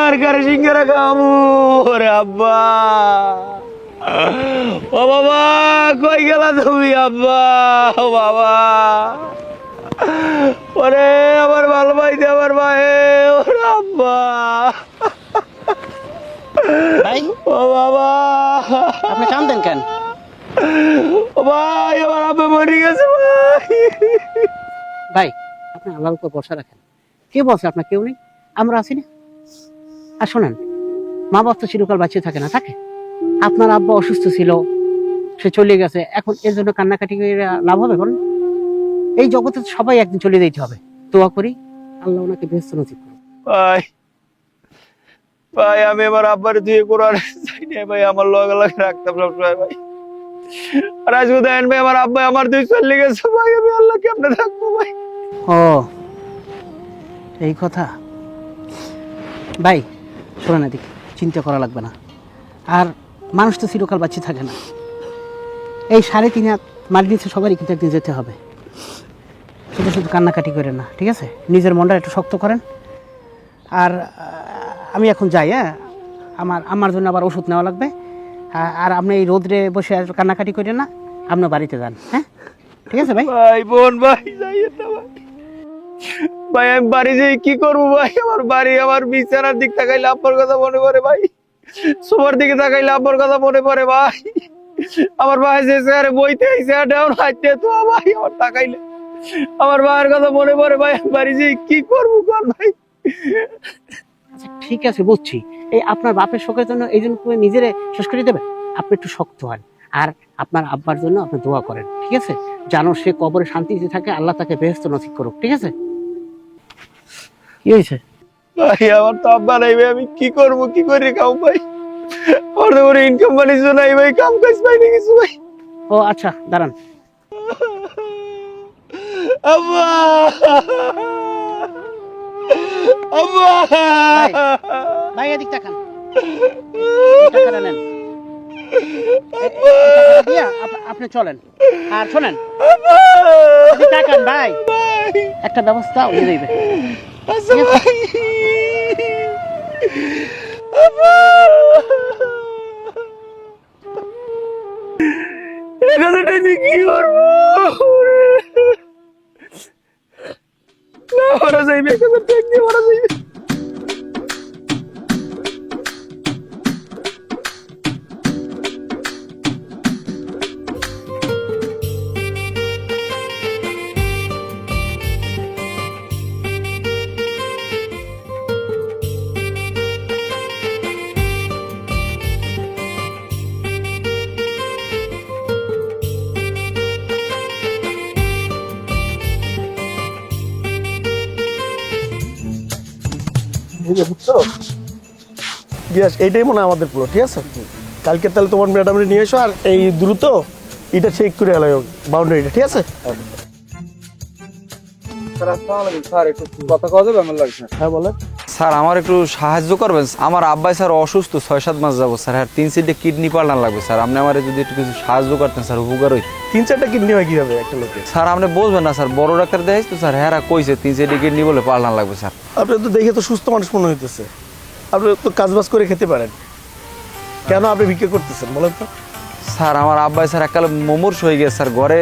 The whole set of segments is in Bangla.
আর কারে সিঙ্গারা খামু ওরে আব্বা। ও বাবা কই গেলা তুমি আব্বা? ও বাবা ওরে আমার ভালো ভাই দে আমার ভাই ওরে আব্বা। ভাই ও বাবা আপনি কাঁদেন কেন? ও ভাই আমার আব্বা মরে গেছে ভাই। ভাই আপনি আল্লাহর উপর ভরসা রাখেন। কে বলছে আপনার কেউ নেই? আমরা আছি না। আর শোনেন, মা বাপ তো চিরকাল বাঁচিয়ে থাকে না, থাকে। আপনার আব্বা অসুস্থ ছিল, সে চলে গেছে, এখন এর জন্য কান্নাকাটি করে লাভ হবে বলুন? এই জগতে তো সবাই একদিন চলে যেতে হবে। দোয়া করি আল্লাহ ওনাকে বেহেশত নসিব করুন। ভাই ভাই আমি আমার আব্বার দিয়ে কোরআন চাই না ভাই, আমার লগে লগে রাখতাম সবসময় ভাই। আর আজকে দেখেন ভাই আমার আব্বা আমার দুই চলে গেছে ভাই, আমি আল্লাহ কেমনে থাকবো ভাই? ও এই কথা। ভাই শোনেন, এদিকে চিন্তা করা লাগবে না। আর মানুষ তো চিরকাল বাঁচিয়ে থাকে না। এই 3.5 হাত মাটি নিচে সবারই কিন্তু একদিন যেতে হবে। শুধু শুধু কান্নাকাটি করেন না, ঠিক আছে? নিজের মনটা একটু শক্ত করেন। আর আমি এখন যাই, হ্যাঁ? আমার জন্য আবার ওষুধ নেওয়া লাগবে। আর আপনি এই রোদ্রে বসে আর কান্নাকাটি করেন না, আপনার বাড়িতে যান, হ্যাঁ? ঠিক আছে ভাই? ভাই বোন ভাই যাইয়েন না ভাই। ভাই আমি বাড়ি যাই কি করবো ভাই? আমার বাড়ি আমার বিছানার দিক তাকাইলে আব্বার কথা মনে পড়ে ভাই, সোফার দিকে তাকাইলে আব্বার কথা মনে পড়ে ভাই। আমার ভাই যে স্যার বইতে স্যার হাঁটতে তো ভাই আমার তাকাইলে আমার ভাইয়ের কথা মনে পড়ে ভাই। আমি বাড়ি যাই কি করবো কর ভাই? আচ্ছা ঠিক আছে, বুঝছি। এই আপনার বাপের শোকের জন্য এই জন্য তুমি নিজেরে শেষ করে দেবে। আপনি একটু শক্ত হন, আর আপনার আব্বার জন্য আপনি দোয়া করেন, ঠিক আছে? জানো সে কবরে শান্তিতে থাকে, আল্লাহ তাকে বেহেশত নসিব করুক, ঠিক আছে? কি হয়েছে? ভাই আমার তো আব্বা নাই ভাই, আমি কি করবো কি করে খাও ভাই? আমার তো কোনো ইনকাম বানিয়েছো নাই ভাই, কাম কাজ পাইনি কিছু ভাই। ও আচ্ছা দাঁড়ান। আব্বা আব্বা ভাই এদিক তাকান, এই টাকাটা নেন। এই টাকাটা দিয়া আপনি চলেন। আর শোনেন, এদিক তাকান ভাই, একটা ব্যবস্থা হয়ে যাইবে। আচ্ছা ভাই। আব্বা এই কথাটা দিয়ে কি করবো? না মারা যাইবে, এই কথাটা দিয়ে মারা যাইবে। বুঝছো বিয়াস, এইটাই মনে হয় আমাদের পুরো, ঠিক আছে? কালকে তাহলে তোমার ম্যাডামরে নিয়ে এসো, আর এই দ্রুত এটা চেক করে এলো বাউন্ডারিটা, ঠিক আছে? স্যার একটু কথা কওয়া যাবে? আমার লাগছে। হ্যাঁ বলে। স্যার আমার একটু সাহায্য করবেন। আমার আব্বাই স্যার অসুস্থ, 6-7 মাস যাবো স্যার। আর 3-4টে কিডনি পাল্টানো লাগবে স্যার। আপনি আমার যদি একটু কিছু সাহায্য করতেন স্যার, উপকার হইত। 3-4টা কিডনি হয় কিভাবে একটা লোকে? স্যার আপনি বলবেন না স্যার, বড় ডাক্তার দেখাইছ তো স্যার, হ্যাঁ কইছে 3-4টে কিডনি বলে পাল্টানো লাগবে স্যার। আপনি তো দেখে তো সুস্থ মানুষ মনে হইতেছে, আপনি তো কাজবাজ করে খেতে পারেন, কেন আপনি ভিক্ষা করতেছেন বলেন তো? স্যার আমার আব্বাই স্যার এককালে মুমূর্ষ হয়ে গেছে স্যার, ঘরে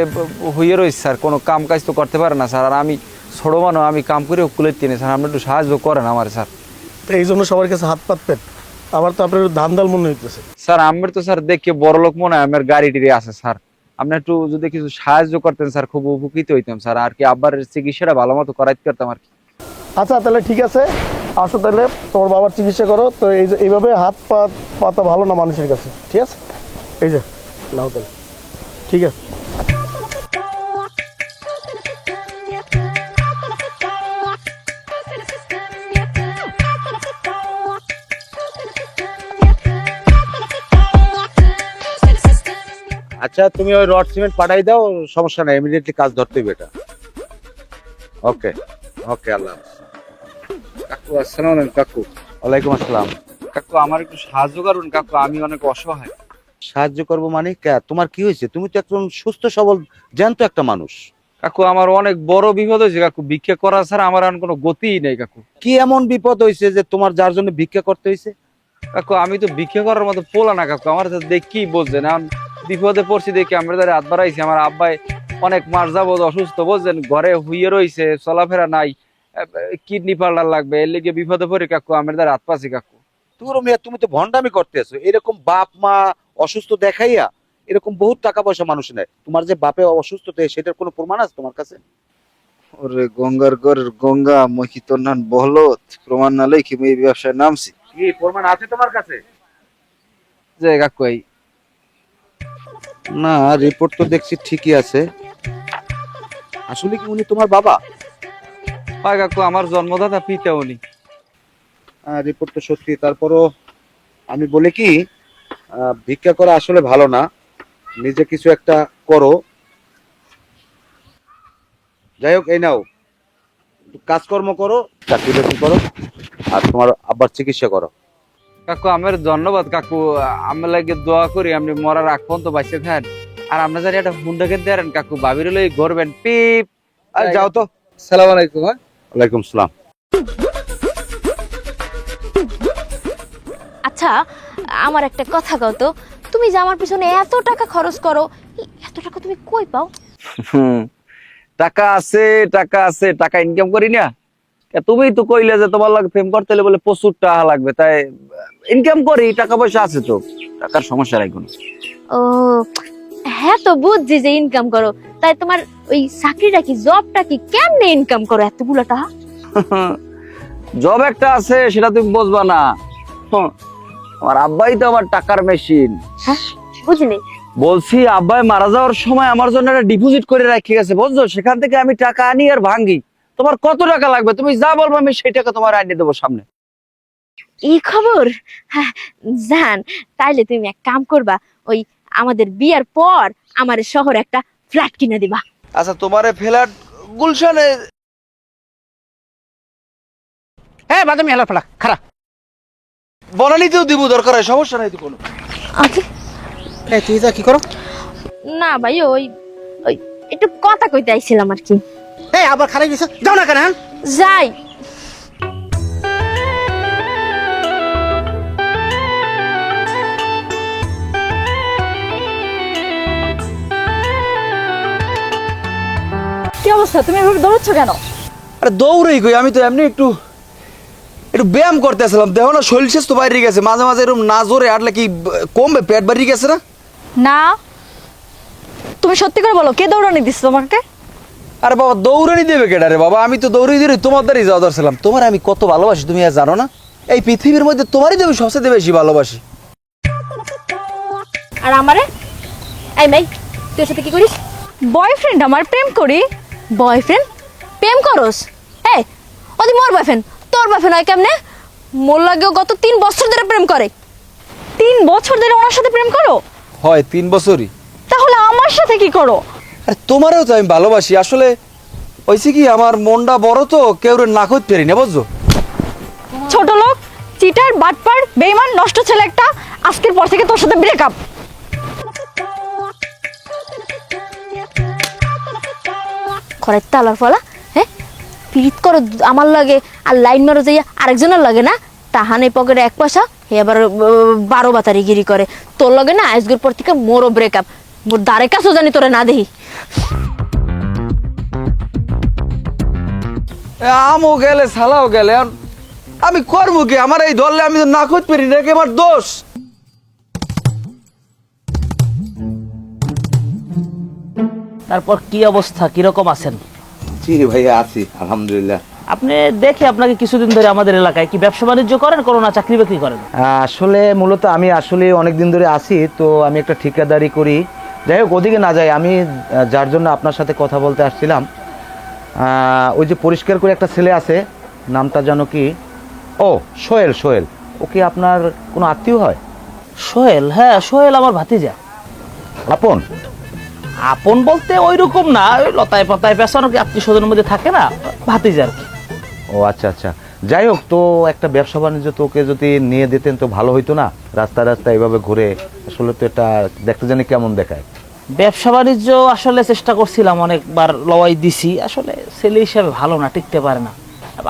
হইয়ে রয়েছে স্যার, কোনো কাম কাজ তো করতে পারে না স্যার। আর আমি ছোট মানুষ, আমি কাম করে কুলের টেনে স্যার, আপনি একটু সাহায্য করেন আমার স্যার। তো এই জন্য সবার কাছে হাত পাততেন? আমার তো আপনার ধান দাল মনে হইতেছে। স্যার আমার তো স্যার দেখে বড় লোক মনে হয়, আমার গাড়ি টিড়ি আছে স্যার। আপনি একটু যদি কিছু সাহায্য করতেন স্যার, খুব উপকৃত হইতাম স্যার। আর কি আব্বার চিকিৎসাটা ভালো মতো করাইতে পারতাম আর কি। আচ্ছা তাহলে ঠিক আছে, আসো তাহলে তোমার বাবার চিকিৎসা করো। তো এই যে এইভাবে হাত পা পাতা ভালো না মানুষের কাছে, ঠিক আছে? এই যে নাও তাহলে, ঠিক আছে? আচ্ছা তুমি ওই রড সিমেন্ট পাঠাই দাও, সমস্যা নাই, ইমিডিয়েটলি কাজ ধরতে হবে এটা। ওকে ওকে, আল্লাহ হাফেজ। কাকু আসসালামু আলাইকুম। কাকু ওয়ালাইকুম আসসালাম। কাকু আমার একটু সাহায্য করুন কাকু, আমি অনেক অসহায়। সাহায্য করবো মানে তোমার কি হয়েছে? তুমি তো একজন সুস্থ সবল জ্যান্ত একটা মানুষ। কাকু আমার অনেক বড় বিপদ হয়েছে কাকু, ভিক্ষা করা ছাড়া আমার আর কোনো গতিই নেই কাকু। কি এমন বিপদ হয়েছে যে তোমার যার জন্য ভিক্ষা করতে হয়েছে? কাকু আমি তো ভিক্ষা করার মতো পোলা না কাকু, আমার দেখি বুঝছেন, এখন বিপদে পড়ছি দেখি আমরা তাদের হাত বাড়াইছি। আমার আব্বাই অনেক মাস যাবত অসুস্থ বুঝছেন, ঘরে হুইয়ে রয়েছে, চলাফেরা নাই, কিডনি পাল্টার লাগবে, এর লিগে বিপদে পড়ে কাকু আমরা তাদের হাত পাচ্ছি কাকু। তুমি তো ভন্ডামি করতেছো। এরকম বাপ মা অসুস্থ দেখাইয়া এরকম বহুত টাকা পয়সা মানুষ নেয়। তোমার যে বাপে অসুস্থ সেটার কোনো প্রমাণ আছে তোমার কাছে? ওরে গঙ্গার ঘরের গঙ্গা মহি তোর নান বহলত, প্রমাণ না লই কি এই ব্যবসায় নামছি। কি প্রমাণ আছে তোমার কাছে? যে কাকু এই না, রিপোর্ট তো দেখছি ঠিকই আছে। আসলে কি উনি তোমার বাবা? হয় কাকু, আমার জন্মদাতা পিতা উনি। রিপোর্ট তো সত্যি। তারপরও আমি বলি কি, ভিক্ষা করা আসলে ভালো না, নিজে কিছু একটা করো। যাই হোক, এই নাও, কাজকর্ম করো, চাকরি বাকরি করো, আর তোমার আব্বার চিকিৎসা করো। কাকু আমার ধন্যবাদ কাকু, আমি লাগে দোয়া করি আপনি মরার আগ পর্যন্ত বাঁচতে থাকেন। আর আপনার জানি একটা ফোনটা কিনতে পারেন কাকু, ভাবির লই ঘুরবেন পিপ। আর যাও তো। সালাম আলাইকুম। ওয়ালাইকুম সালাম। আচ্ছা, আমার একটা কথা কও তো, তুমি যে আমার পিছনে এত টাকা খরচ করো, এত টাকা তুমি কই পাও? টাকা আছে, টাকা আছে, টাকা ইনকাম করি না। তুমি তো কইলে যে তোমার লাগে প্রেম করতে হলে বলে প্রচুর টাকা লাগবে, তাই ইনকাম করি, টাকা পয়সা আছে তো, টাকার সমস্যা নাই কোনো। ও হ্যাঁ, তো বুঝছি যে ইনকাম করো, তাই তোমার ওই চাকরিটা কি, জবটা কি, কেমনে ইনকাম করো এতগুলো টাকা? জব একটা আছে, সেটা তুমি বুঝবা না। আমার আব্বাই তো আমার টাকার মেশিন। হ্যাঁ, বুঝিনি। বলছি আব্বাই মারা যাওয়ার সময় আমার জন্য একটা ডিপোজিট করে রেখে গেছে বুঝছো, সেখান থেকে আমি টাকা আনি আর ভাঙ্গি। তোমার কত টাকা লাগবে তুমি যা বলবো আমি সেই টাকা তোমার আনিয়ে দেবো সামনে। এই খবর? হ্যাঁ, জান, তাইলে তুমি এক কাম করবা, ওই আমাদের বিয়ার পর আমার শহরে একটা ফ্ল্যাট কিনে দিবা। আচ্ছা তোমার ফ্ল্যাট গুলশানে? হ্যাঁ বাদামি হেলা ফেলা খারাপ। বনানীতেও দিব, দরকার হয়, সমস্যা নাই তো কোনো। আচ্ছা, এই তুই যা কি করো? না ভাই, ওই ওই একটু কথা কইতে আইছিলাম আর কি। এই আবার খারাপ গেছে, যাও না কেন? যাই। কি অবস্থা? তুমি এভাবে দৌড়চ্ছ কেন? আরে দৌড়েই কই, আমি তো এমনি একটু একটু ব্যায়াম করতেছিলাম। দেখো না শরীর শেষ তো বাইরে গেছে, মাঝে মাঝে এরকম না জোরে হাঁটলে কি কমবে? পেট বাড়িয়ে গেছে না? না, তুমি সত্যি করে বলো, কে দৌড়ানি দিচ্ছে তোমাকে? আরে বাবা দৌড়ানি দেবে কেডা রে বাবা, আমি তো দৌড়িয়ে দিয়ে তোমার দ্বারই যাওয়া দরছিলাম। তোমার আমি কত ভালোবাসি তুমি আর জানো না? এই পৃথিবীর মধ্যে তোমারই তো আমি সবচেয়ে বেশি ভালোবাসি। আর আমারে? এই মেই, তুই ওর সাথে কি করিস? বয়ফ্রেন্ড আমার, প্রেম করি। বয়ফ্রেন্ড? প্রেম করস? এই, ওদি মোর বয়ফ্রেন্ড, তোর বয়ফ্রেন্ড হয় কেমনে? মোর লাগেও গত 3 বছর ধরে প্রেম করে। 3 বছর ধরে ওনার সাথে প্রেম করো? হয় 3 বছরই। তাহলে আমার সাথে কি করো? আরে তোমারও তো আমি ভালোবাসি। আসলে হয়েছে কি, আমার মনটা বড় তো, কেউ না করতে পারি না বুঝছো। ছোট লোক, চিটার, বাটপার, বেঈমান, নষ্ট ছেলে একটা। আজকের পর থেকে তোর সাথে ব্রেকআপ। খরের তালার ফলা, হ্যাঁ পিরিত করো আমার লাগে, আর লাইন মারো যাইয়া আরেকজনের লাগে না, তাহানে পকেটে 1 পয়সা, হে আবার 12 বাতারি গিরি করে। তোর লাগে না আজকের পর থেকে মোরও ব্রেকআপ। মোর দ্বারে কাছেও জানি তোরে না দেখি। আমও গেলে সালাও গেলে, আর আমি করবো কি? আমার এই ধরলে আমি তো না করতে পারি না, আমার দোষ। তারপর কি অবস্থা, কিরকম আছেন? জি ভাইয়া, আছি আলহামদুলিল্লাহ। আপনি দেখি আপনাকে কিছুদিন ধরে আমাদের এলাকায় কি ব্যবসা বাণিজ্য করেন, কোনো না চাকরি বাকরি করেন? আসলে মূলত আমি অনেক দিন ধরে আছি তো, আমি একটা ঠিকাদারি করি। যাই হোক, ওদিকে না যাই, আমি যার জন্য আপনার সাথে কথা বলতে আসছিলাম, ওই যে পরিষ্কার করে একটা ছেলে আছে, নামটা জানো কি? ও সোহেল। সোহেল, ও কি আপনার কোনো আত্মীয় হয়? সোহেল? হ্যাঁ, সোহেল আমার ভাতিজা। আপন? আপন বলতে ওই রকম না, ওই লতায় পাতায় পেছানো কি আত্মীয় স্বজনের মধ্যে থাকে না, ভাতিজা আর কি। ও আচ্ছা আচ্ছা। যাই হোক, তো একটা ব্যবসা বাণিজ্য তোকে যদি নিয়ে দিতেন তো ভালো হইতো না? রাস্তা রাস্তা এভাবে ঘুরে আসলে তো এটা দেখতে জানি কেমন দেখায়। ব্যবসা বাণিজ্য আসলে চেষ্টা করছিলাম, অনেকবার লওয়াই দিছি, আসলে ছেলে হিসাবে ভালো না, টিকতে পারে না।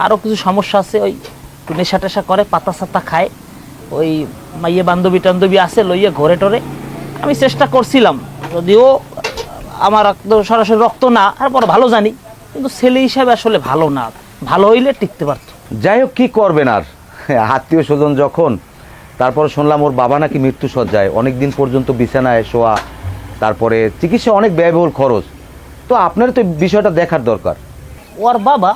আরও কিছু সমস্যা আছে, ওই একটু নেশা টেশা করে, পাতা সাতা খায়, ওই মাইয়ে বান্ধবী টান্ধবী আছে লইয়া ঘরে টরে। আমি চেষ্টা করছিলাম, যদিও আমার রক্ত সরাসরি রক্ত না, তারপর ভালো জানি, কিন্তু ছেলে হিসাবে আসলে ভালো না, ভালো হইলে টিকতে পারত। যাই হোক, কি করবেন আর, আত্মীয় স্বজন যখন। তারপর শুনলাম ওর বাবা নাকি মৃত্যু সজ্জায়, অনেক দিন পর্যন্ত বিছানায় শোয়া, তারপরে চিকিৎসা অনেক ব্যয়বহুল খরচ। তো আপনার তো বিষয়টা দেখার দরকার। ওর বাবা?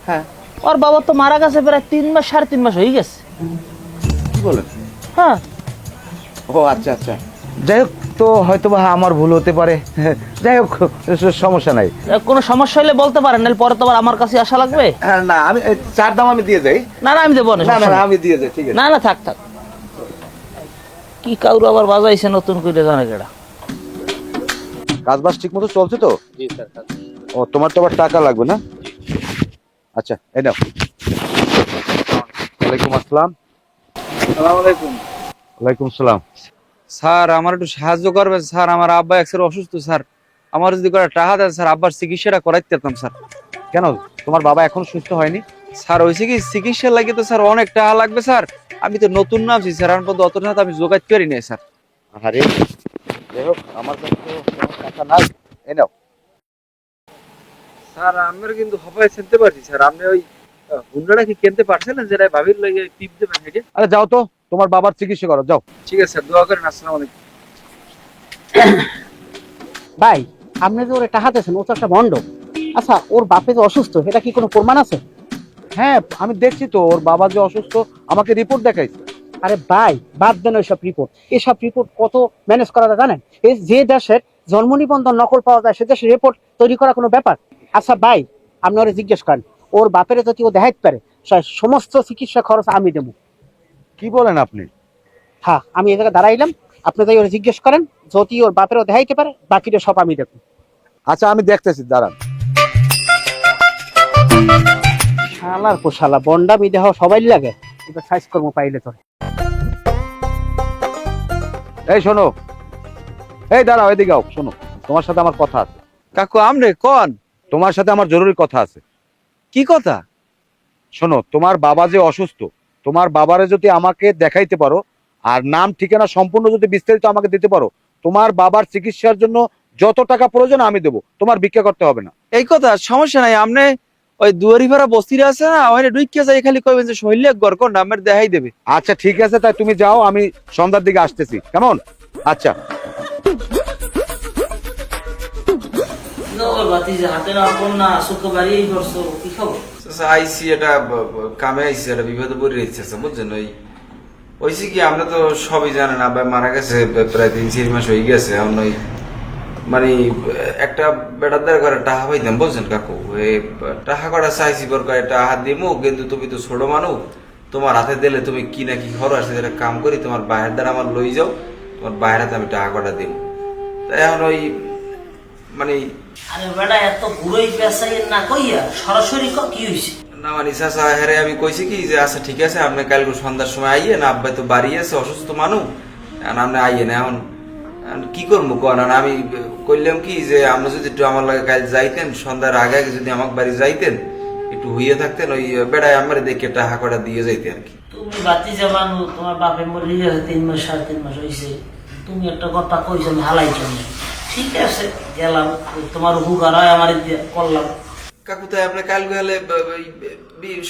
হ্যাঁ, ওর বাবা তো মারা গেছে প্রায় 3 মাস 3.5 মাস হয়ে গেছে। কি বলেন? হ্যাঁ। ও আচ্ছা আচ্ছা, যাই হোক, তো হয়তো বা আমার ভুল হতে পারে। যাই হোক, সমস্যা নাই। কোনো সমস্যা হলে বলতে পারেন, নাহলে পরে তো আবার আমার কাছে আসা লাগবে। না, আমি চার দাম আমি দিয়ে যাই। না না, আমি দেবো না। না না, আমি দিয়ে যাই, ঠিক আছে। না না, থাক থাক। কি কাউর আবার বাজাইছে নতুন করে, জানে কেডা। কাজ বাজ ঠিক মতো চলছে তো? জি স্যার। ও, তোমার তো আবার টাকা লাগবে না? আচ্ছা, এই নাও। ওয়ালাইকুম আসসালাম। আসসালামু আলাইকুম। ওয়ালাইকুম সালাম। স্যার আমার একটু সাহায্য করবেন স্যার, আমার আব্বা এক্সের অসুস্থ স্যার, আমার যদি করে টাকা দেন স্যার, আব্বার চিকিৎসাটা করাইতে পারতাম স্যার। কেন, তোমার বাবা এখন সুস্থ হয়নি? স্যার হয়েছে কি, চিকিৎসা লাগে তো স্যার অনেক টাকা লাগবে স্যার, আমি তো নতুন নামছি স্যার, আমার পর্যন্ত অত টাকা আমি জোগাড় করি নাই স্যার। আরে যাই হোক, আমার কাছে তো কোনো টাকা নাই, এই নাও। স্যার আমরা কিন্তু হবাই চিনতে পারছি স্যার, আপনি ওই হুন্ডাটা কি কিনতে পারছেন না, যেটা ভাবির লাগে টিপ দেবেন হেঁটে? আরে যাও তো, তোমার বাবার চিকিৎসা করো, যাও। ঠিক আছে স্যার, দোয়া করেন। আসসালামু আলাইকুম। ভাই, আপনি যে ওরে টাকা দিয়েছেন, ও তো একটা ভণ্ড। আচ্ছা, ওর বাপে যে অসুস্থ, এটা কি কোনো প্রমাণ আছে? হ্যাঁ, আমি দেখছি তো, ওর বাবা যে অসুস্থ আমাকে রিপোর্ট দেখাইছে। আরে ভাই, বাদ দেন ওইসব রিপোর্ট। এসব রিপোর্ট কত ম্যানেজ করা যায় জানেন? এই যে দেশের জন্ম নিবন্ধন নকল পাওয়া যায়, সে দেশের রিপোর্ট তৈরি করা কোনো ব্যাপার? আচ্ছা ভাই, আপনি ওরে জিজ্ঞেস করেন, ওর বাপের যদি ও দেখাইতে পারে, সমস্ত চিকিৎসা খরচ আমি দেবো। কি বলেন আপনি? হ্যাঁ, আমি এই জায়গায় দাঁড়াইলাম, আপনি তাই ওরে জিজ্ঞেস করেন, যদি ওর বাপেরও দেখাইতে পারে, বাকিটা সব আমি দেখবো। আচ্ছা, আমি দেখতেছি, দাঁড়ান। শালার পো শালা, বন্ডামি দেহ সবাই লাগে, এবার সাইজ কর্ম পাইলে তোরে। এই শোনো, এই দাঁড়াও, এদিকে আও, শোনো, তোমার সাথে আমার কথা আছে। কাকু আমরে কোন? তোমার সাথে আমার জরুরি কথা আছে। কি কথা? শোনো, তোমার বাবা যে অসুস্থ, তোমার বাবারে যদি আমাকে দেখাইতে পারো, আর নাম ঠিকানা সম্পূর্ণ যদি বিস্তারিত আমাকে দিতে পারো, তোমার বাবার চিকিৎসার জন্য যত টাকা প্রয়োজন আমি দেবো, তোমার ভিক্ষা করতে হবে না। এই কথা, সমস্যা নাই, আপনি ওই দুয়ারি ভাড়া বস্তিরে আছে না, ওখানে ঢুকিয়ে যাই, খালি কইবেন যে শৈল্য গড় কোন আমার দেখাই দেবে। আচ্ছা ঠিক আছে, তাই তুমি যাও, আমি সন্ধ্যার দিকে আসতেছি, কেমন? আচ্ছা। আইসি এটা কামে আইসি, এটা বিপদে পড়ে রয়েছে বুঝছেন। ওইসি কি, আমরা তো সবই জানেন, আব্বা মারা গেছে প্রায় 3-4 মাস হয়ে গেছে। এখন ওই মানে একটা বেটার দ্বারা করে টাকা পাইতাম বুঝছেন কাকু, এই টাকা কটা চাইছি পর করে টাকা দিমু, কিন্তু তুমি তো ছোট মানুষ, তোমার হাতে দিলে তুমি কি না কি খরচ আছে, যেটা কাম করি তোমার বাইরের দ্বারা আমার লই যাও, তোমার বাইরে আমি টাকা কটা দিব। তাই এখন ওই মানে আরে বেটা, এত বুড়োই পেশাই না কইয়া সরাসরি কি হইছে? না মানে চাচা হেরে আমি কইছি কি যে আচ্ছা ঠিক আছে, আপনি কালকে সন্ধ্যার সময় আইয়ে না, আব্বাই তো বাড়ি আছে, অসুস্থ মানুষ, আপনি আইয়ে না। এখন কি করবো কন, আমি কইলাম কি যে আপনি যদি একটু আমার লাগে কাল যাইতেন, সন্ধ্যার আগে আগে যদি আমার বাড়ি যাইতেন, একটু হইয়ে থাকতেন, ওই বেড়ায় আমার দেখে টাকা কটা দিয়ে যাইতে আর কি। তুমি বাতি জামানো, তোমার বাপে মরে 3 মাস 3.5 মাস হয়েছে, তুমি একটা কথা কইছো হালাই জন্য, ঠিক আছে গেলাম, তোমার উপকার হয় আমার করলাম। কাকু তাই আপনি কাল গেলে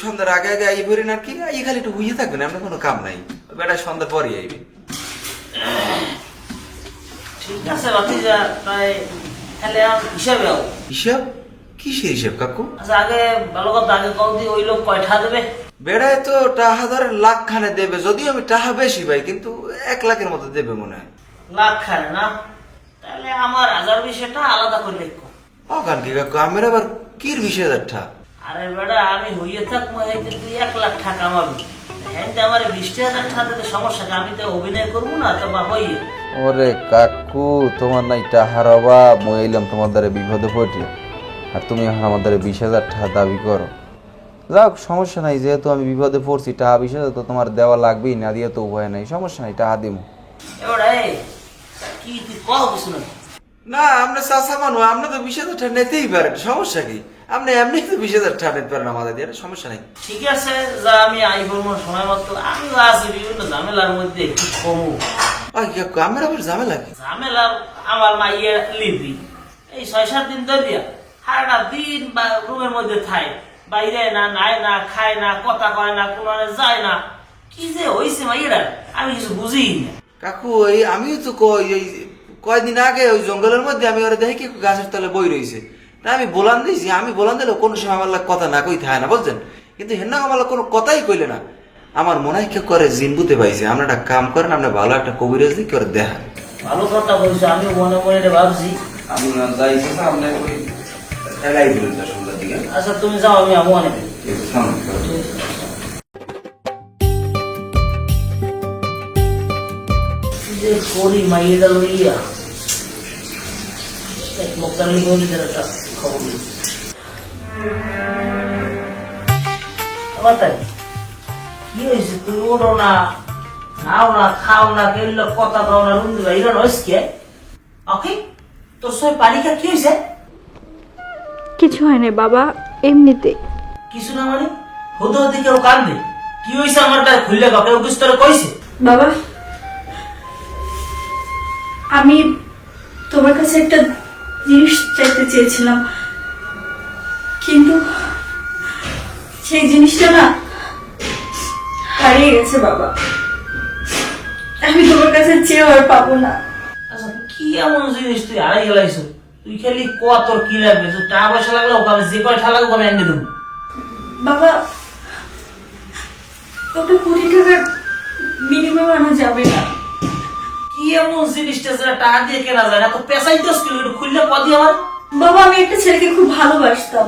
সন্ধ্যার আগে আগে আই ভরেন আর কি, আই খালি একটু হইয়ে থাকবেন, আপনার কোনো কাম নাই, বেড়ায় সন্ধ্যার পরই আইবে। ঠিক আছে বাতিজা, প্রায় তাহলে হিসাবে আও। হিসাব? কিসের হিসাব কাকু? আচ্ছা আগে ভালো কথা, আগে কদি ওই লোক কয়টা দেবে? বেড়ায় তো টাকা ধরে লাখ খানে দেবে, যদিও আমি টাকা বেশি ভাই, কিন্তু 1 লাখের মতো দেবে মনে হয়। লাখ খানে না? তাহলে আমার 1000-20 আলাদা করে লিখো। অকান কি কাকু, আমার আবার কির 20,000 টাকা? আরে বেড়া, আমি হইয়ে থাকবো হইতে তুই 1 লাখ টাকা কামাবি, হ্যাঁ আমার 20,000 টাকা দিতে সমস্যা, আমি তো অভিনয় করবো না তো বা হইয়ে। ওরে কাকু, তোমার নাই টাহার অভাব, মই এলাম তোমার দ্বারা বিপদে পড়ি, আর তুমি এখন আমার দ্বারা 20,000 টাকা দাবি করো। যাক সমস্যা নাই, যেহেতু আমি বিপদে পড়ছি, টাকা 20,000 তো তোমার দেওয়া লাগবেই, না দিয়ে তো উপায় নাই, সমস্যা নাই, টাকা দিব। এবারে কি তুই কও কিছু না? না আপনি চাচা মানুষ, আপনি তো 20,000 টাকা নিতেই পারেন, সমস্যা কি? আপনি এমনি তো 20,000 টাকা নিতে পারেন আমাদের দিয়ে, সমস্যা নেই। ঠিক আছে, যা আমি আই করবো সময় মতো। আমি আছি বিভিন্ন ঝামেলার মধ্যে, একটু কমু। আমার আবার ঝামেলা কি? ঝামেলা আমার মাইয়া লিপি এই 6-7 দিন ধরে সারাটা দিন বা রুমের মধ্যে থাই, বাইরে না, নাই না, খায় না, কথা কয় না, কোনো যায় না। কি যে হয়েছে মাইয়াটা আমি কিছু বুঝি না। কাকু এই আমিও তো এই কয়েকদিন আগে ওই জঙ্গলের মধ্যে আমি ওরা দেখি কি গাছের তলে বই রয়েছে, না আমি বলান দিয়েছি, আমি বলান দিলেও কোনো সময় আমার লাগে কথা না কই থাকে না, বুঝছেন? কিন্তু হেন আমার লাগে কোনো কথাই কইলে না। আমার মনে হয় কেউ করে জিনবুতে পাইছে। আমরা একটা কাম করেন, আমরা ভালো একটা কবিরাজ দিয়ে করে দেখা। ভালো কথা বলছো, আমি মনে মনে এটা ভাবছি। আমি যাইছি আপনি ওই এলাই দিলেন না সন্ধ্যার দিকে। আচ্ছা তুমি যাও, আমি আমু অনেক যে করি মাইয়েটা লইয়া এক মুক্তালি গরিদের একটা খবর দিই। আবার তাই কি হয়েছে? তুই ওঠো না, নাও না, খাও না, গেল কথা দাও না, রুম দিবা, এরা নয় কে? ওকে, তোর সবাই পারিকা কি হয়েছে? কিছু হয়নি বাবা, এমনিতে। কিছু না মানে হতে হতে কেউ কান্দে? কি হয়েছে আমার কাছে খুললে কেউ কিছু তোরা কইছে? বাবা, আমি তোমার কাছে একটা জিনিস চাইতে চেয়েছিলাম, কিন্তু সেই জিনিসটা না হারিয়ে গেছে বাবা। আমি তোমার কাছে চেয়েও আর পাবো না। আচ্ছা কি এমন জিনিস তুই হারাই গেলাইছ? তুই খালি কোয়া তোর কি লাগবে, তোর টাকা পয়সা লাগলে ওকে আমি যে কয়টা লাগবে আমি এনে দেবো। বাবা, ওটা 20 টাকার মিনিমাম আনা যাবে না। কি এমন জিনিসটা যেটা টাকা দিয়ে কেনা যায় না? তো পেশাই দোষ কিলো একটু খুললে পদি আমার। বাবা, আমি একটা ছেলেকে খুব ভালোবাসতাম,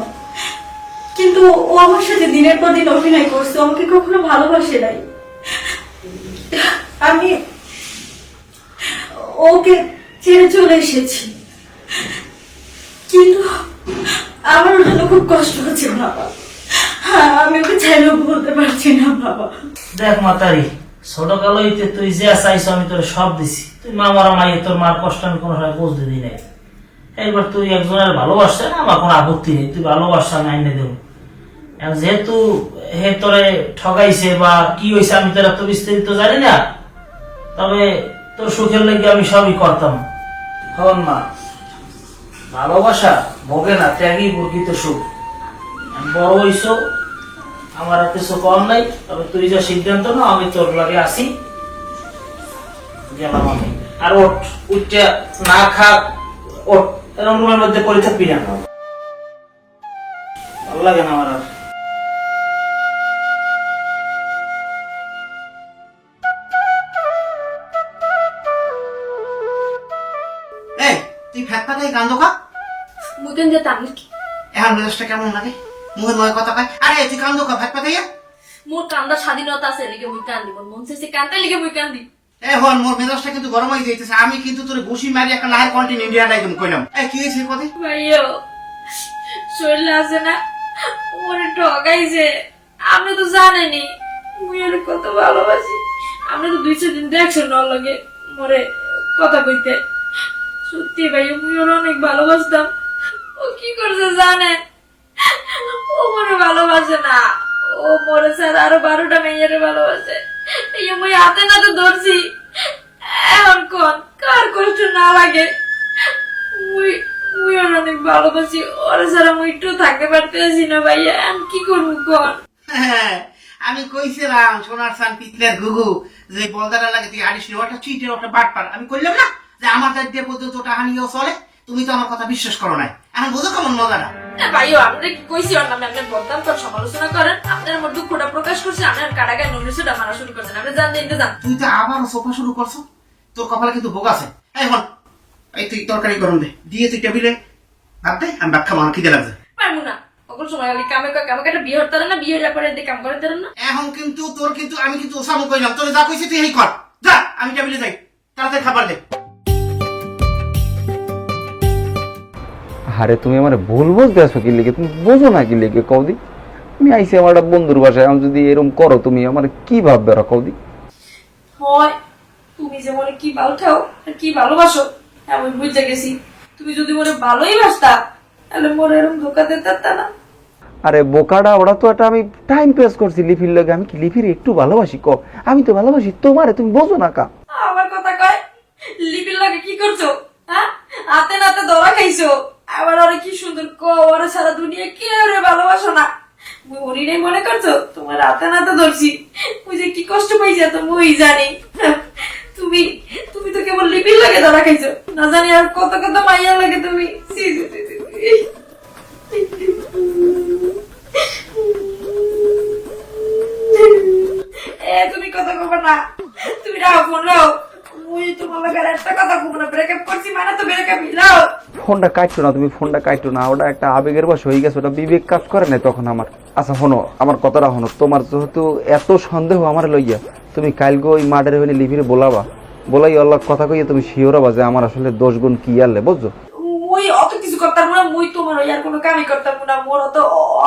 কিন্তু ও আমার সাথে দিনের পর দিন অভিনয় করছে, আমাকে কখনো ভালোবাসে নাই। আমি ওকে ছেড়ে চলে এসেছি, কিন্তু আমার জন্য খুব কষ্ট হচ্ছে বাবা। আমি ওকে চাইলেও বলতে পারছি না বাবা। দেখ মাতারি, ছোট কালো হইতে তুই যে চাইছো আমি তোর সব দিছি। তুই মা মারা মাইয়ে, তোর মার কষ্ট আমি কোনো সময় বুঝতে দিই নাই। একবার তুই একজনের ভালোবাসছে না, আমার কোনো আপত্তি নেই, তুই ভালোবাসা আমি আইনে দেবো। যেহেতু হে তোরে ঠগাইছে বা কি হয়েছে আমি তোর এত বিস্তারিত জানি না, তবে তোর সুখের লেগে আমি সবই করতাম। হন মা, ভালোবাসা ভোগে না, ত্যাগই প্রকৃত সুখ। আমি বড় হইছ, আমার আর কিছু কম নাই, তবে তুই যা সিদ্ধান্ত না আমি তোর লাগে আসি, গেলাম আমি। আর ওঠ, উঠতে না খা, ওঠ, এরকম রুমের মধ্যে পড়ে থাকবি না, ভালো লাগে না আমার আর। তুই ফ্যাট পাতাই কান্দ খা, মুকেন যে তামিল কি এখন মেজাজটা কেমন লাগে? মুখে নয় কথা কয়, আরে তুই কান্দ খা ফ্যাট পাতাইয়া। মোর কান্দার স্বাধীনতা আছে, লিগে মুই কান্দি, মন চাইছে কান্দাই লিগে মুই কান্দি। এখন মোর মেজাজটা কিন্তু গরম হয়ে যাইতেছে, আমি কিন্তু তোর ঘুষি মারি একটা লাহের কন্টিনিউ ইন্ডিয়া ডাইদম কইলাম। কি হয়েছে কথা? ভাইও শরীর আছে না, ওরে ঠগাইছে। আপনি তো জানেনি মুই ওরে কত ভালোবাসি। আপনি তো 2-4 দিন দেখছেন ওর লগে মোরে কথা কইতে। সত্যি ভাই, মুই ওর অনেক ভালোবাসতাম। ও কি করছে জানেন? ও মোরে ভালোবাসে না, ও মোরে স্যার আরো 12টা মেয়েরে ভালোবাসে। এই মুই হাতে নাতে ধরছি, এখন কোন কার কষ্ট না লাগে? মুই মুই ওর অনেক ভালোবাসি, ওরে ছাড়া মুই একটু থাকতে পারতেছি না ভাইয়া। আমি কি করবো কোন? আমি কইছিলাম সোনার সান পিতলের গুগু যে বলদারা লাগে তুই আড়িস ওটা চিটের ওটা বাটপার। আমি কইলাম না যে আমার দায়িত্ব দিয়ে পর্যন্ত ওটা হানিও চলে, তুমি তো আমার কথা বিশ্বাস করো নাই। এখন বুঝো কেমন মজাটা? ভাইও আপনি কি কইছি ওর নামে আপনি বলতাম তোর সমালোচনা করেন, আপনার আমার দুঃখটা প্রকাশ করছে, আপনার কাটাগায় নুনুসুটা মারা শুরু করছেন। আপনি জানতে জান তুই তো আবার সোফা শুরু করছো, তোর কপালে কিন্তু ভোগ আছে। এখন এই তুই তরকারি গরম দে, দিয়ে তুই টেবিলে ভাত দে, আমি ভাত খাবো, আমার খিদে লাগছে। পারবো না, ওগুলো সময় গেলে কামে কামে একটা বিয়ে হতে না, বিয়ে হওয়ার পরে কাম করে দেন না। এখন কিন্তু তোর কিন্তু আমি কিন্তু ওসামো কইলাম, তোর যা কইছি তুই এই কর, যা আমি টেবিলে যাই, তাড়াতাড়ি খাবার দে। আরে তুমি আমার ভুল বুঝতে আসো কি লিখে? তুমি বোঝো না কি লিখে কৌদি? আমি আইসি আমার একটা বন্ধুর বাসায়, আমি যদি এরকম করো তুমি আমার কি ভাববে ওরা কৌদি? হয় তুমি যে মনে কি ভালো খাও আর কি ভালোবাসো আমি বুঝতে গেছি। তুমি যদি মোরে ভালোই বাসতা তাহলে মোরে এরকম ধোকা দিতে না। আরে বোকাটা, ওরা তো একটা আমি টাইম পাস করছি লিপির লগে। আমি কি লিপির একটু ভালোবাসি? ক আমি তো ভালোবাসি তোমারে, তুমি বোঝো না কা? আমার কথা কয়, লিপির লাগে কি করছো? হ্যাঁ, হাতে নাতে ধরা খাইছো। আবার ওরা কি সুন্দর ওরা সারা দুনিয়া কেউ রে ভালোবাসো না। মরিটাই মনে করছো তোমার হাতে নাতে ধরছি। ওই যে কি কষ্ট পাইছে তো মই জানি। তুমি তুমি তো কেবল লিপির লাগে ধরা খাইছো, না জানি আর কত কত মাইয়া লাগে তুমি। তুমি কথা কবে না, তুমি রাও ফোন রাও। মুই তোমার লাগে একটা কথা কব না, ব্রেকআপ করছি মানে তো ব্রেকআপ রাও। ফোনটা কাটছো না তুমি, ফোনটা কাটছো না। ওটা একটা আবেগের বশ হয়ে গেছে, ওটা বিবেক কাজ করে না তখন আমার। আচ্ছা শোনো, আমার কথাটা শোনো। তোমার যেহেতু এত সন্দেহ আমার লইয়া, তুমি কালকে ওই মার্ডারে হইলে লিপিরে বলাবা, বলাই অল্লাহ কথা কইয়া তুমি শিওর হবা যে আমার আসলে 10 গুণ কি আনলে, বুঝছো? মুই অত কিছু করতাম না, মুই তোমার আর কোনো কামই করতাম না। মোর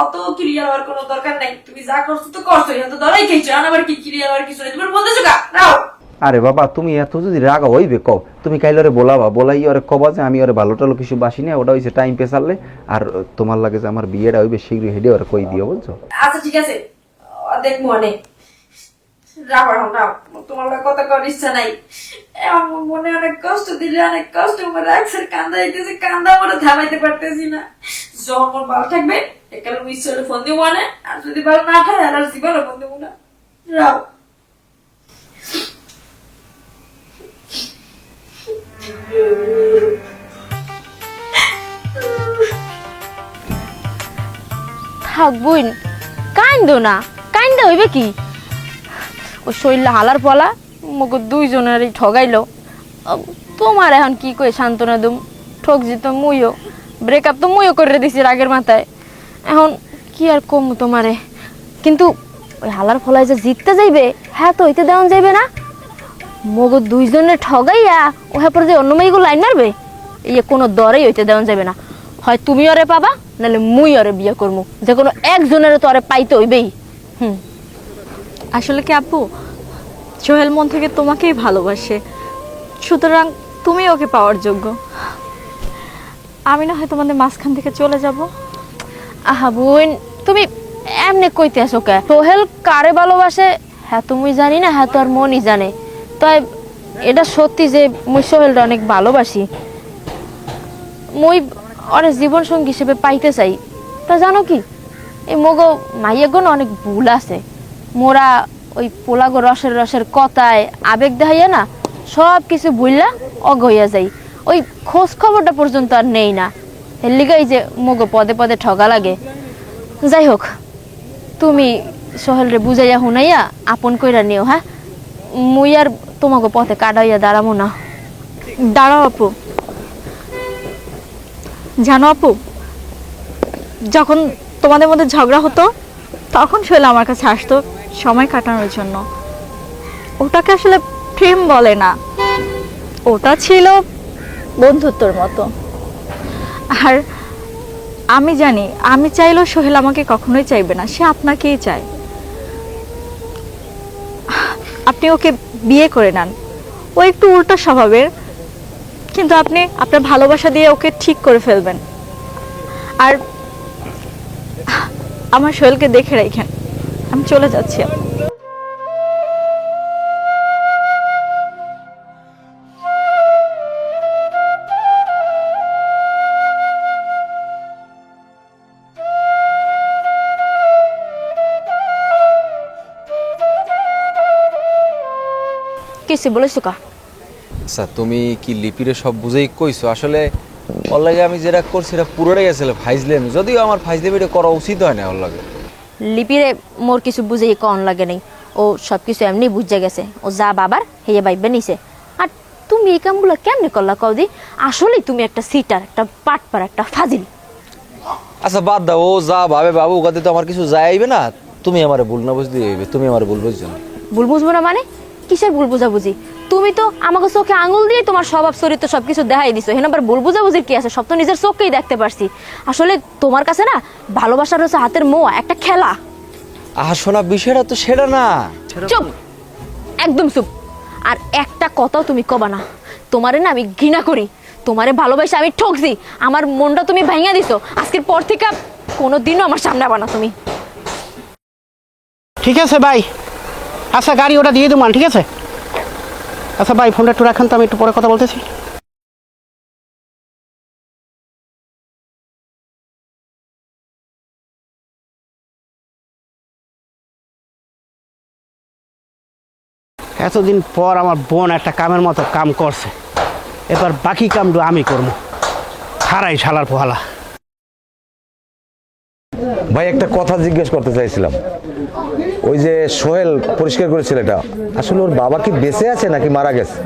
অত ক্লিয়ার হওয়ার কোনো দরকার নাই। তুমি যা করছো তো করছো, তো ধরাই খাইছো। আবার কি ক্লিয়ার হওয়ার কিছু নাই, তোমার বলতে চোখা রাও। আরে বাবা, তুমি এত যদি রাগা হইবে কও, তুমি কাইলে ওরে বলাবা, বলাই ওরে কবা যে আমি ওরে ভালো টালো কিছু বাসি না, ওটা হইছে টাইম পেছালে। আর তোমার লাগে যে আমার বিয়েটা হইবে শীঘ্রই, হেডে ওরে কই দিও, বুঝছো? আচ্ছা ঠিক আছে, দেখবো অনেক রাও রাও। তোমার লাগে কথা করার ইচ্ছা নাই। আমার মনে অনেক কষ্ট দিলে, অনেক কষ্ট আমার রাখছে। কান্দা হইতেছে, কান্দা আমার থামাইতে পারতেছি না। যখন মন ভালো থাকবে একালে ঈশ্বরের ফোন দিব মানে, আর যদি ভালো না থাকে আর জীবনে ফোন দিব না। রাও। থাক বোন, কান্দো না। কান্দা হইবে কি? ও শৈলা হালার পলা মগো দুইজনেরই ঠগাইলো। তোমার এখন কি কই সান্ত্বনা দুম? ঠকছি তো মুইও, ব্রেকআপ তো মুইও করে দিছি রাগের মাথায়। এখন কি আর কম তোমারে? কিন্তু ওই হালার ফলায় যে জিততে যাইবে, হ্যাঁ তো হইতে দেওয়া যাইবে না। মগো দুইজনে ঠগাইয়া ও হ্যাঁ পরে যে অন্য মেয়েগুলো লাইন মারবে, ইয়ে কোনো দরেই হইতে দেওয়া যাবে না। হয় তুমি ওরে পাবা, নাহলে মুই ওরে বিয়ে করবো। যে কোনো একজনের তো ওরে পাইতে হইবেই। আসলে কি আপু, সোহেল মন থেকে তোমাকেই ভালোবাসে, সুতরাং তুমি ওকে পাওয়ার যোগ্য। আমি না হয় তোমাদের মাঝখান থেকে চলে যাব। আহা বোন, তুমি এমনি কইতে আসো কে? সোহেল কারে ভালোবাসে হ্যাঁ তুমি জানি না, হ্যাঁ তো আর মনই জানে। তাই এটা সত্যি যে মুই সোহেলটা অনেক ভালোবাসি। মুই অনেক জীবন সঙ্গী হিসেবে পাইতে চাই। তা জানো কি, এই মগো মাইয়াগুন অনেক ভুল আছে। মোরা ওই পোলাগো রসের রসের কথায় আবেগ দেখাইয়া না সব কিছু ভুললা অগ হইয়া যাই। ওই খোঁজ খবরটা পর্যন্ত আর নেই না। এর লিগাই যে মগো পদে পদে ঠগা লাগে। যাই হোক, তুমি সোহেলরে বুঝাইয়া হুনাইয়া আপন কইরা নিও। হ্যাঁ, মুই আর তোমাকে পথে কাটাইয়া দাঁড়াবো না। দাঁড়াও আপু, জানো আপু, যখন তোমাদের মধ্যে ঝগড়া হতো তখন সোহেল আমার কাছে আসতো সময় কাটানোর জন্য। ওটাকে আসলে প্রেম বলে না, ওটা ছিল বন্ধুত্বর মতো। আর আমি জানি, আমি চাইলেও সোহেল আমাকে কখনোই চাইবে না, সে আপনাকেই চায়। আপনি ওকে বিয়ে করে নেন। ও একটু উল্টো স্বভাবের, কিন্তু আপনি আপনার ভালোবাসা দিয়ে ওকে ঠিক করে ফেলবেন। আর আমার সোহেলকে দেখে রাখেন। আমি চলে যাচ্ছি। কিছু বলেছো কা? আচ্ছা, তুমি কি লিপিরে সব বুঝেই কইছো? আসলে ওর লাগে আমি যেটা করছি এটা পুরোটাই গেছিল ফাইজলেম, যদিও আমার ফাইজলেমিটা করা উচিত হয় না ওর লাগে। লিপিরে মোর কিছু বুঝেই কন লাগে নেই। ও সব কিছু এমনি বুঝে গেছে। ও যা বাবার হেয়ে বাইবে নিছে। আর তুমি এই কামগুলো কেমনে করলা কদি? আসলেই তুমি একটা সিটার, একটা পাটপার, একটা ফাজিল। আচ্ছা বাদ দাও, ও যা ভাবে বাবু, ওখানে তো আমার কিছু যায় আইবে না। তুমি আমার ভুল না বুঝতে হইবে, তুমি আমার ভুল বুঝছো না। ভুল বুঝবো না মানে? কিসের ভুল বুঝাবুঝি? তুমি তো আমাকে চোখে আঙুল দিয়ে তোমার স্বভাব চরিত্র সবকিছু দেখাই দিছো। এখানে আবার ভুল বুঝাবুঝির কি আছে? সব তো নিজের চোখেই দেখতে পারছি। আসলে তোমার কাছে না ভালোবাসার হচ্ছে হাতের মোয়া, একটা খেলা। আহা শোনা, বিষয়টা তো সেটা না। চুপ, একদম চুপ। আর একটা কথাও তুমি কবা না। তোমারে না আমি ঘৃণা করি। তোমারে ভালোবাসে আমি ঠকছি, আমার মনটা তুমি ভাঙা দিছো, আজকের পর থেকে কোনোদিনও আমার সামনে আবার না তুমি। ঠিক আছে ভাই, আচ্ছা গাড়ি ওটা দিয়ে দেবো, ঠিক আছে? আচ্ছা ভাই ফোনটা একটু রাখেন তো, আমি একটু পরে কথা বলতেছি। এতদিন পর আমার বোন একটা কামের মতো কাম করছে, এবার বাকি কামটা আমি করবো। হারাই শালার পোহালা। ভাই একটা কথা জিজ্ঞেস করতে চাইছিলাম, ওই যে সোহেল পরিষ্কার করে ছেলেটা, আসলে ওর বাবা কি বেঁচে আছে নাকি মারা গেছে?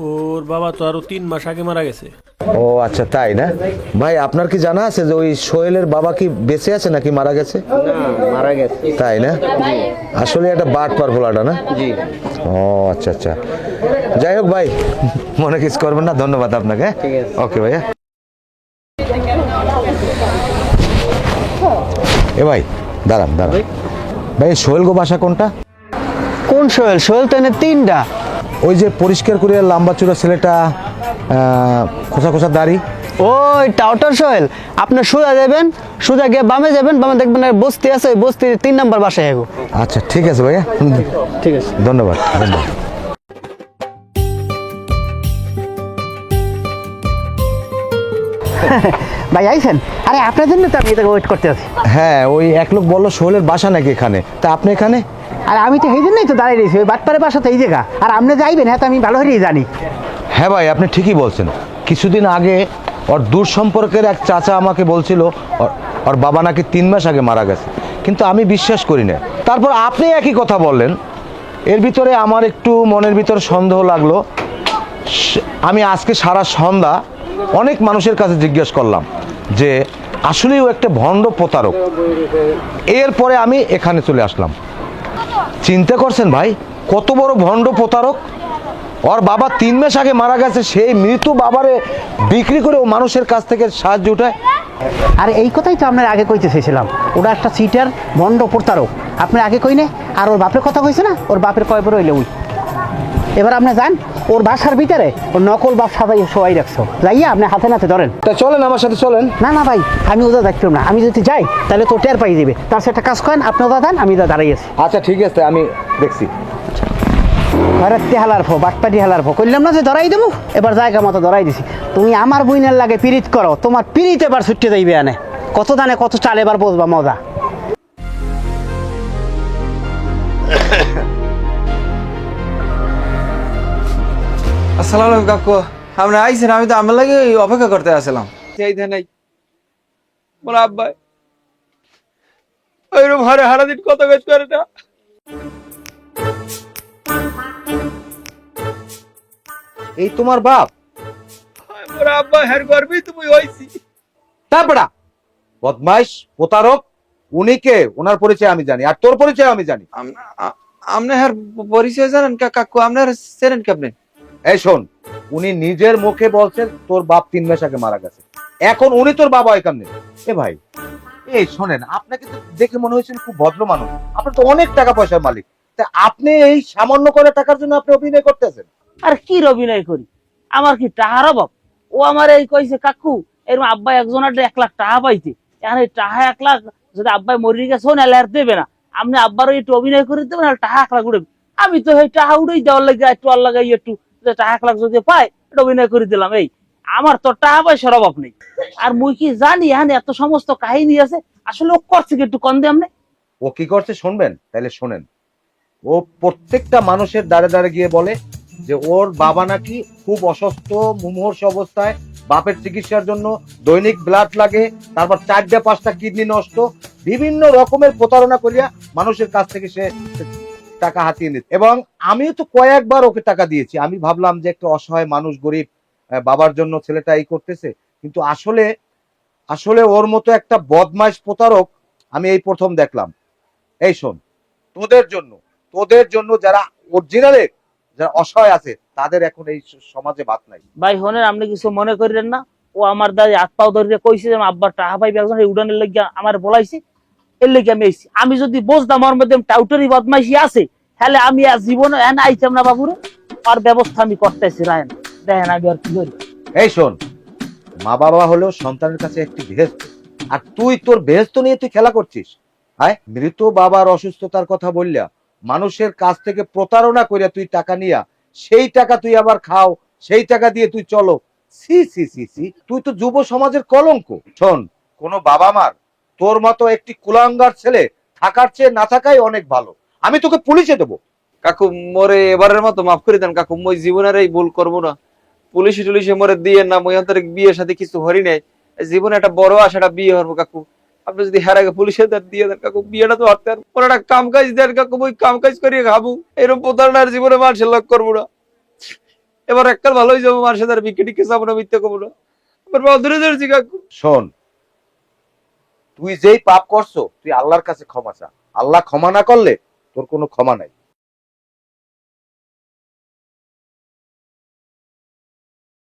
ওর বাবা তো আরো 3 মাস আগে মারা গেছে। ও আচ্ছা, তাই না? ভাই আপনার কি জানা আছে যে ওই সোহেলের বাবা কি বেঁচে আছে নাকি মারা গেছে? মারা গেছে। তাই না? আসলে একটা বাট পার ভোলাটা না? জি। ও আচ্ছা আচ্ছা, যাই হোক ভাই, মনে কিছু করবেন না, ধন্যবাদ আপনাকে। ঠিক আছে। ওকে ভাইয়া। এ ভাই দাঁড়ান দাঁড়ান ভাই, সোহেল গো বাসা কোনটা? কোন সোহেল? সোহেল তো এনে 3টা। ওই যে পরিষ্কার করে লম্বা চূড়া ছেলেটা, খোসা খোসা দাড়ি। ওই টাউটার সোহেল, আপনি সোজা যাবেন, সোজা গিয়ে বামে যাবেন, বামে দেখবেন বস্তি আছে, ওই বস্তির 3 নম্বর বাসায় এগো। আচ্ছা ঠিক আছে ভাইয়া, ঠিক আছে, ধন্যবাদ ধন্যবাদ। ভাই আইছেন? আরে আপনার জন্য তো আমি এটা ওয়েট করতে আছি। হ্যাঁ, ওই এক লোক বললো সোহেলের বাসা নাকি এখানে, তা আপনি এখানে? আর আমি তো এই জন্যই তো দাঁড়িয়ে রয়েছি, ওই বাটপাড়ের বাসা তো এই জায়গা। আর আপনি যাইবেন, হ্যাঁ তো আমি ভালো করেই জানি। হ্যাঁ ভাই, আপনি ঠিকই বলছেন। কিছুদিন আগে ওর দূর সম্পর্কের এক চাচা আমাকে বলছিল ওর বাবা নাকি 3 মাস আগে মারা গেছে, কিন্তু আমি বিশ্বাস করি না। তারপর আপনি একই কথা বললেন, এর ভিতরে আমার একটু মনের ভিতরে সন্দেহ লাগলো। আমি আজকে সারা সন্ধ্যা অনেক মানুষের কাছে জিজ্ঞেস করলাম যে আসলেই ও একটা ভণ্ড প্রতারক। এরপরে আমি এখানে চলে আসলাম। চিন্তা করছেন ভাই, কত বড় ভণ্ড প্রতারক! ওর বাবা 3 মাস আগে মারা গেছে, সেই মৃত বাবারে বিক্রি করে ও মানুষের কাছ থেকে সাহায্য উঠায়। আর এই কথাই তো আপনার আগে কইতে চেয়েছিলাম, ওটা একটা সিটার ভণ্ড প্রতারক। আপনার আগে কই না, আর ওর বাপের কথা কইছে না, ওর বাপের কয় বড় হইলে ওই। এবার আপনি যান, ওর বাসার ভিতরে ওর নকল বাপ সাজাই সবাই রাখছো, যাইয়া আপনি হাতে নাতে ধরেন। তা চলেন আমার সাথে চলেন। না না ভাই, আমি ওদের দেখতাম না, আমি যদি যাই তাহলে তো টের পাই দিবে। তার সাথে একটা কাজ করেন, আপনি ওদের দেন, আমি দাঁড়াই আছি। আচ্ছা ঠিক আছে, আমি দেখছি। হালার ফো বাটপাটি হালার ফো করলাম না যে ধরাই দেবো, এবার জায়গা মতো ধরাই দিছি। তুমি আমার বইনের লাগে পিরিত করো, তোমার পিরিত এবার ছুটতে যাইবে আনে। কত দানে কত চাল এবার বসবা মজা। আসসালামু আলাইকুম কাকু, আপনি আইছেন? আমি তো আমার লাগে অপেক্ষা করতে আসলাম। নাই বল আব্বাই ওইরকম হারে হারাদিন কত কাজ করে না। এই তোমার বাপ? মোর আব্বা হের করবি তুমি হইছি। তারপরা বদমাইশ প্রতারক, উনি কে? ওনার পরিচয় আমি জানি, আর তোর পরিচয় আমি জানি। আপনি হের পরিচয় জানেন কাকু? আপনার চেনেন কি আপনি? এই শোন, উনি নিজের মুখে বলছেন তোর বাপ 3 মাস আগে মারা গেছে, এখন উনি তোর বাবা হয় কেমনে? এ ভাই, এই শোনেন, আপনাকে তো দেখে মনে হয়েছিল খুব ভদ্র মানুষ, আপনি তো অনেক টাকা পয়সার মালিক, তা আপনি এই সামান্য করে টাকার জন্য আপনি অভিনয় করতেছেন? আর কি অভিনয় করি? আমার কি টাকার অভাব? ও আমার এই কইছে কাকু এরকম আব্বাই একজনের 1 লাখ টাকা পাইছে, এখন এই টাকা 1 লাখ যদি আব্বাই মরি গেছে না আর দেবে না, আপনি আব্বারও একটু অভিনয় করে দেবেন, আর টাকা 1 লাখ উঠে। আমি তো এই টাকা উঠেই দেওয়ার লাগে একটু আর লাগাই একটু টাকা 1 লাখ যদি পাই এটা অভিনয় করে দিলাম। এই আমার তো টাকা পয়সার অভাব নেই। আর মুই কি জানি এখন এত সমস্ত কাহিনী আছে, আসলে ও করছে কি একটু কম দিয়ে আপনি? ও কি করছে শুনবেন? তাহলে শোনেন। ও প্রত্যেকটা মানুষের দ্বারে দ্বারে গিয়ে বলে যে ওর বাবা নাকি খুব অসুস্থ, মুমূর্ষু অবস্থায়, বাপের চিকিৎসার জন্য দৈনিক ব্লাড লাগে, তারপর 4টা-5টা কিডনি নষ্ট, বিভিন্ন রকমের প্রতারণা করিয়া মানুষের কাছ থেকে সে টাকা হাতিয়ে নিচ্ছে। এবং আমিও তো কয়েকবার ওকে টাকা দিয়েছি। আমি ভাবলাম যে একটা অসহায় মানুষ, গরিব বাবার জন্য ছেলেটা এই করতেছে, কিন্তু আসলে ওর মতো একটা বদমাইশ প্রতারক আমি এই প্রথম দেখলাম। এই শোন, তোদের জন্য যারা অরিজিনালে যারা অসহায় আছে তাদের এখন এই সমাজে ভাত নাই। ভাই হনের আপনি কিছু মনে করেন না, ও আমার দাদি হাত পাও ধরে কইছে যে আব্বার টাকা পাইবে একজন, এই উড়ানের লাগিয়া আমার বলাইছে, এর লেগে আমি আইছি। আমি যদি বুঝতাম ওর মধ্যে টাউটারি বদমাইশি আছে, তাহলে আমি আর জীবনে আইতাম না বাবুরে। আর ব্যবস্থা আমি করতেছি, রায়ন দেখেন আমি আর কি করি। এই শোন, মা বাবা হলো সন্তানের কাছে একটি বেহেশত, আর তুই তোর বেহেশত নিয়ে তুই খেলা করছিস। হ্যাঁ, মৃত বাবার অসুস্থতার কথা বললা, মানুষের কাছ থেকে প্রতারণা করিয়া তুই টাকা নিয়া সেই টাকা তুই আবার খাও, সেই টাকা দিয়ে তুই চলো। সি সি সি সি, তুই তো যুব সমাজের কলঙ্ক। শোন, কোন বাবা মার তোর মতো একটি কুলাঙ্গার ছেলে থাকার চেয়ে না থাকাই অনেক ভালো। আমি তোকে পুলিশে দেবো। কাকু মোরে এবারের মতো মাফ করে দেন কাকু, মই জীবনের এই ভুল করবো না। পুলিশে টুলিশে মোরে দিয়ে না, মই অন্তরে বিয়ের সাথে কিছু হরি নাই। জীবনে একটা বড় আশাটা বিয়ে হবো কাকু। আপনি যদি হার আগে পুলিশে দিয়ে দেন কাকু, বিয়েটা তো হারতে আর ওর একটা কাম কাজ দেন কাকু, মই কাম কাজ করিয়ে খাবো। এরকম প্রতারণার জীবনে মানুষের লাভ করবো না। এবার একটা ভালো হয়ে যাবো, মানুষের দ্বারা বিকে টিকে যাবো না, মিথ্যে করবো না। এবার ধরে ধরেছি কাকু। শোন, তুই যেই পাপ করছো তুই আল্লাহর কাছে ক্ষমা চা। আল্লাহ ক্ষমা না করলে তোর কোনো ক্ষমা নাই।